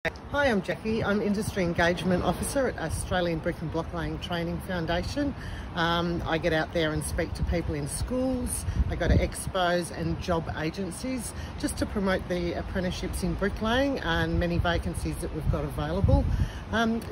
Hi, I'm Jackie. I'm Industry Engagement Officer at Australian Brick and Blocklaying Training Foundation. I get out there and speak to people in schools. I go to expos and job agencies just to promote the apprenticeships in bricklaying and many vacancies that we've got available.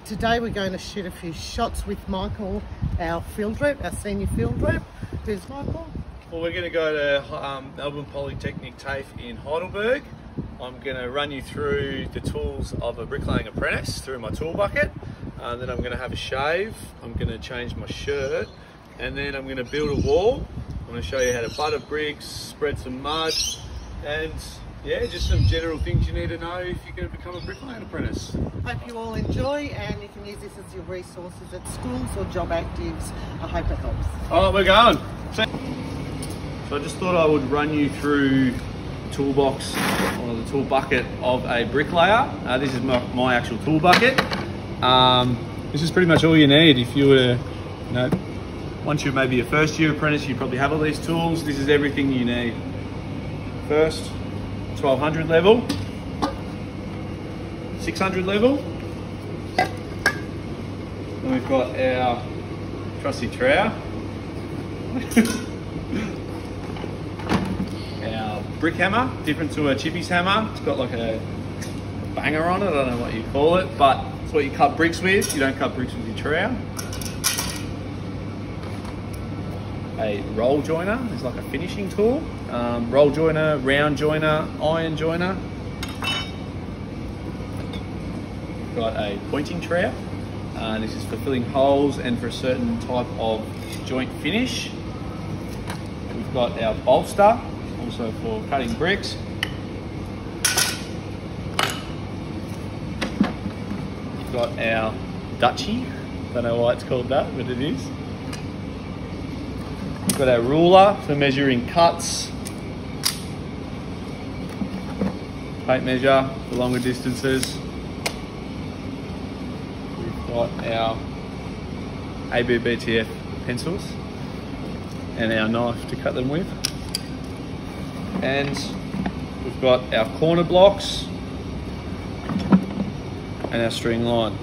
Today we're going to shoot a few shots with Michael, our field rep, our senior field rep. Who's Michael? Well, we're going to go to Melbourne Polytechnic TAFE in Heidelberg. I'm going to run you through the tools of a bricklaying apprentice through my tool bucket. Then I'm going to have a shave, I'm going to change my shirt, and then I'm going to build a wall. I'm going to show you how to butter bricks, spread some mud, and yeah, just some general things you need to know if you're going to become a bricklaying apprentice. Hope you all enjoy, and you can use this as your resources at schools or job actives. I hope it helps. Alright, we're going. So I just thought I would run you through toolbox or the tool bucket of a bricklayer. This is my actual tool bucket. This is pretty much all you need if you were to, once you're maybe a first year apprentice, you probably have all these tools. This is everything you need. First, 1200 level, 600 level. Then we've got our trusty trowel. Our brick hammer, different to a chippy's hammer. It's got like a banger on it, I don't know what you call it, but it's what you cut bricks with. You don't cut bricks with your trowel. A roll joiner is like a finishing tool. Roll joiner, round joiner, iron joiner. Got a pointing trowel. This is for filling holes and for a certain type of joint finish. We've got our bolster, also for cutting bricks. We've got our Dutchie, don't know why it's called that, but it is. We've got our ruler for measuring cuts. Tape measure for longer distances. We've got our ABBTF pencils and our knife to cut them with. And we've got our corner blocks and our string line.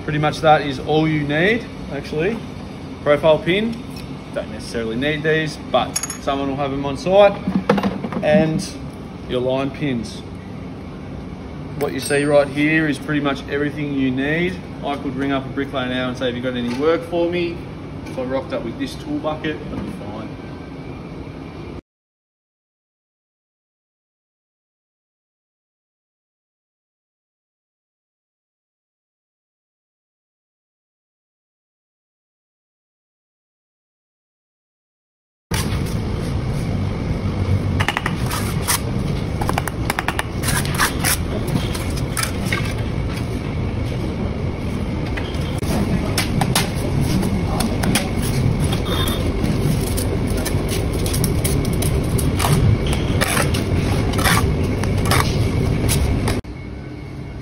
Pretty much that is all you need, actually. Profile pin, don't necessarily need these, but someone will have them on site. And your line pins. What you see right here is pretty much everything you need. I could ring up a bricklayer now and say, have you got any work for me? If I rocked up with this tool bucket, that'd be fine.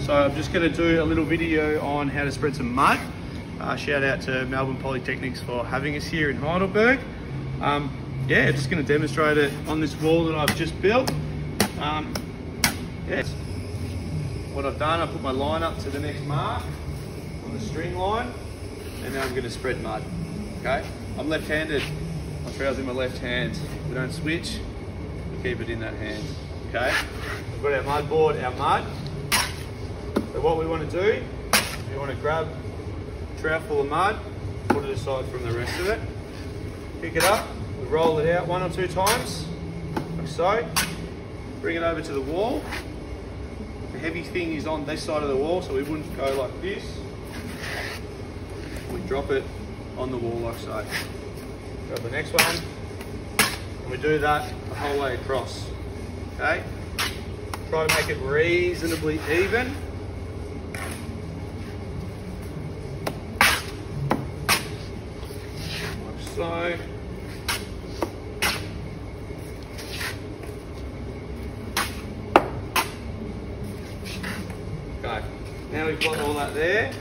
So I'm just going to do a little video on how to spread some mud. Shout out to Melbourne Polytechnics for having us here in Heidelberg. Yeah, just going to demonstrate it on this wall that I've just built. Yeah. What I've done, I put my line up to the next mark on the string line, and now I'm going to spread mud. Okay, I'm left-handed. My trowel's in my left hand. We don't switch. We keep it in that hand. Okay, we've got our mud board, our mud. So what we want to do, we want to grab a trowel full of mud, put it aside from the rest of it, pick it up, we roll it out 1 or 2 times, like so, bring it over to the wall. The heavy thing is on this side of the wall, so we wouldn't go like this. We drop it on the wall like so. Grab the next one, and we do that the whole way across, okay? Try to make it reasonably even. So, okay, now we've got all that there.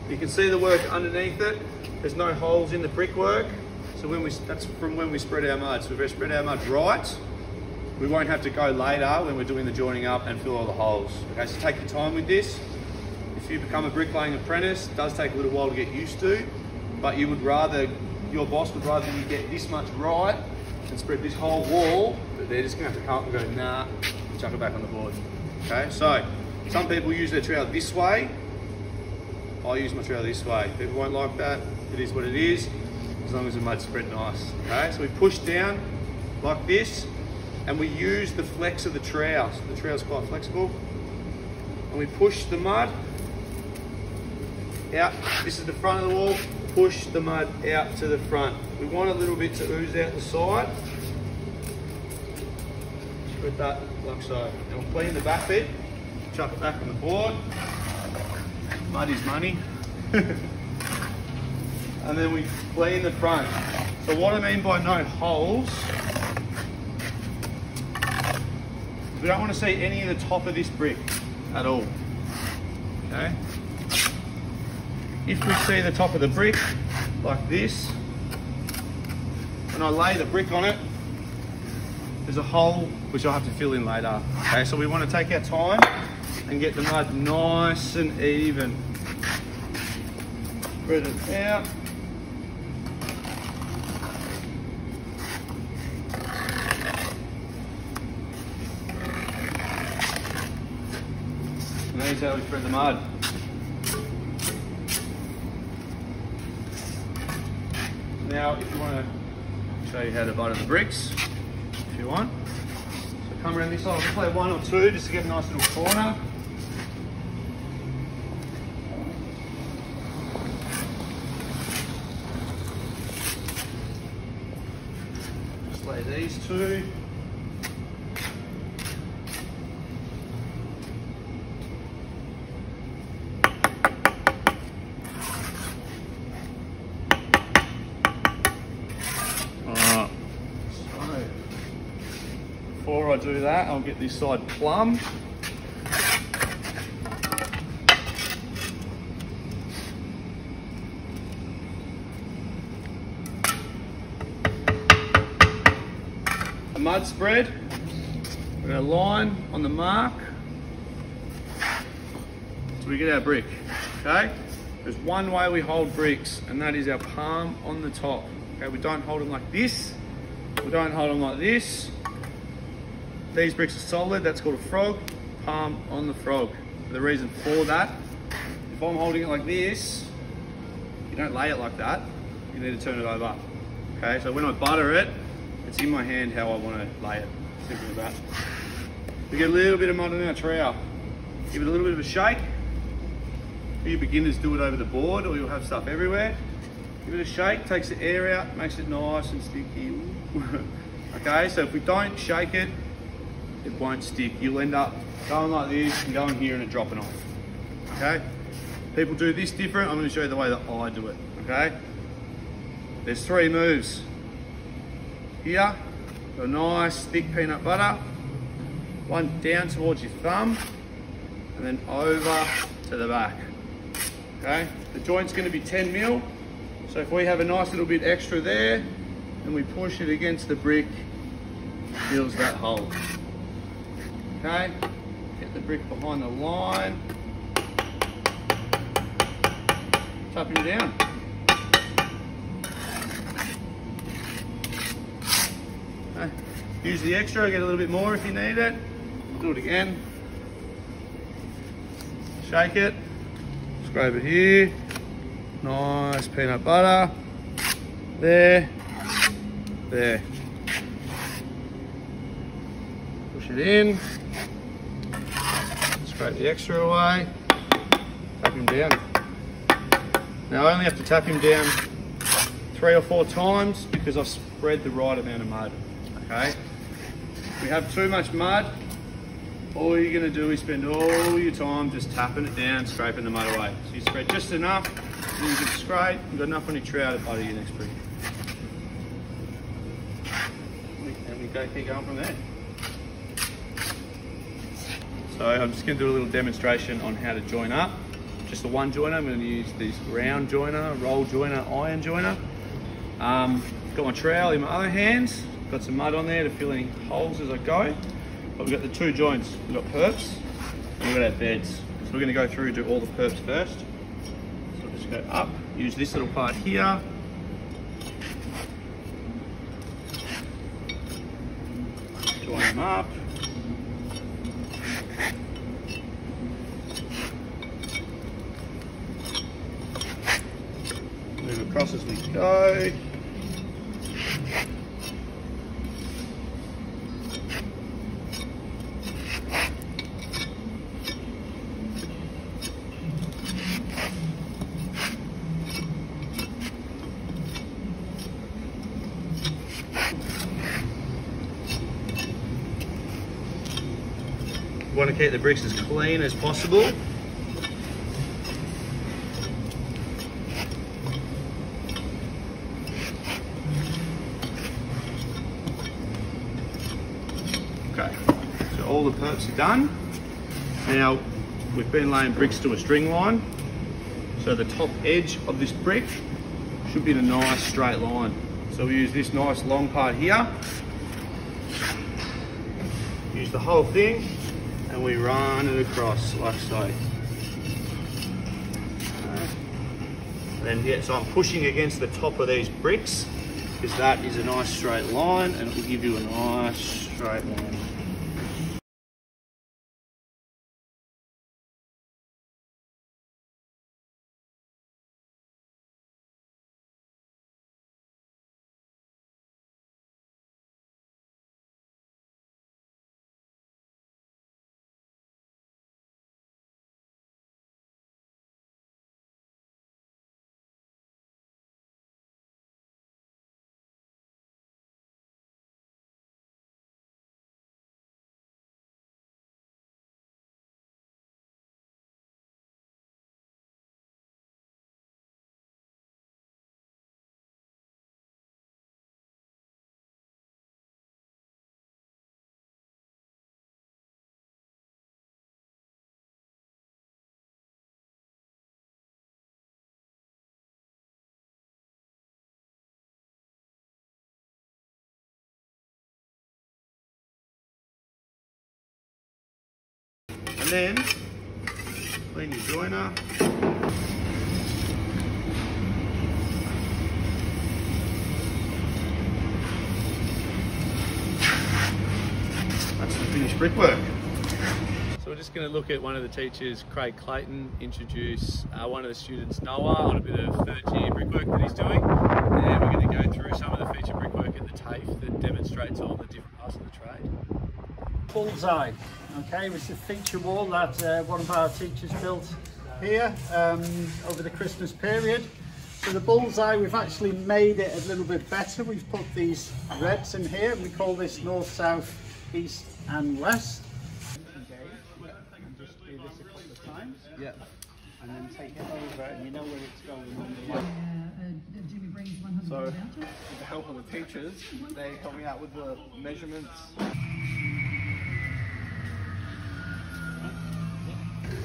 You can see the work underneath it. There's no holes in the brickwork. So that's from when we spread our mud. So if we spread our mud right, we won't have to go later when we're doing the joining up and fill all the holes. Okay, so take your time with this. If you become a bricklaying apprentice, it does take a little while to get used to, but your boss would rather you get this much right and spread this whole wall, but they're just gonna have to come up and go, nah, and chuck it back on the board. Okay, so some people use their trowel this way. I use my trowel this way. People won't like that. It is what it is, as long as the mud's spread nice. Okay, so we push down like this, and we use the flex of the trowel. So the trowel's quite flexible. And we push the mud out. This is the front of the wall. Push the mud out to the front. We want a little bit to ooze out the side. Spread that like so. And we'll clean the back bit. Chuck it back on the board. Mud is money. And then we clean the front. So what I mean by no holes, we don't want to see any of the top of this brick at all. Okay? If we see the top of the brick like this, when I lay the brick on it, there's a hole which I'll have to fill in later. Okay, so we want to take our time and get the mud nice and even. Spread it out. And that's how we spread the mud. Now, if you want to show you how to butter the bricks, if you want. So come around this side, I'll just play one or two just to get a nice little corner. Just lay these two. Before I do that, I'll get this side plumb. A mud spread. We're going to line on the mark so we get our brick. Okay? There's one way we hold bricks, and that is our palm on the top. Okay, we don't hold them like this. We don't hold them like this. These bricks are solid, that's called a frog, palm on the frog. The reason for that, if I'm holding it like this, you don't lay it like that, you need to turn it over. Okay, so when I butter it, it's in my hand how I want to lay it, simple as that. We get a little bit of mud on our trowel, give it a little bit of a shake. For you beginners, do it over the board or you'll have stuff everywhere. Give it a shake, takes the air out, makes it nice and sticky. Okay, so if we don't shake it, it won't stick. You'll end up going like this and going here and it dropping off. Okay? People do this different. I'm going to show you the way that I do it. Okay? There's 3 moves. Here, got a nice thick peanut butter. One down towards your thumb, and then over to the back. Okay? The joint's going to be 10 mil. So if we have a nice little bit extra there, and we push it against the brick, it fills that hole. Okay, get the brick behind the line, tapping it down. Okay. Use the extra, get a little bit more if you need it. Do it again. Shake it, scrape it here. Nice peanut butter. There, there. Push it in. Scrape the extra away, tap him down. Now I only have to tap him down 3 or 4 times because I've spread the right amount of mud, okay? If we have too much mud, all you're gonna do is spend all your time just tapping it down, scraping the mud away. So you spread just enough, and you can scrape, you've got enough on your trowel to butter your next brick. And we keep going from there. So I'm just going to do a little demonstration on how to join up. Just the one joiner. I'm going to use this round joiner, roll joiner, iron joiner. Got my trowel in my other hand, Got some mud on there to fill any holes as I go. But we've got the two joints. We've got perps and we've got our beds. So we're going to go through and do all the perps first. So just go up, use this little part here. Join them up. Move across as we go. We want to keep the bricks as clean as possible. Okay, so all the perps are done. Now we've been laying bricks to a string line, so the top edge of this brick should be in a nice straight line. So we use this nice long part here, use the whole thing, and we run it across like so. And then yeah, so I'm pushing against the top of these bricks because that is a nice straight line and it will give you a nice straight line. And then clean your joiner. That's the finished brickwork. So we're just going to look at one of the teachers, Craig Clayton, introduce one of the students, Noah, on a bit of third year brickwork that he's doing. And we're going to go through some of the feature brickwork at the TAFE that demonstrates all the different parts of the trade. Bullseye, okay, which is a feature wall that one of our teachers built here over the Christmas period. So the bullseye, we've actually made it a little bit better. We've put these reds in here. We call this north, south, east and west. And just do this a couple of times. Yeah. And then take it over and you know where it's going. So, with the help of the teachers, they help me out with the measurements.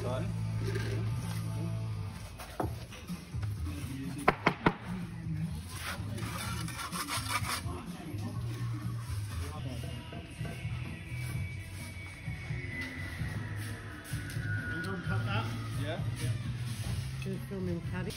Side. You don't cut that? Yeah. Filming Paddy.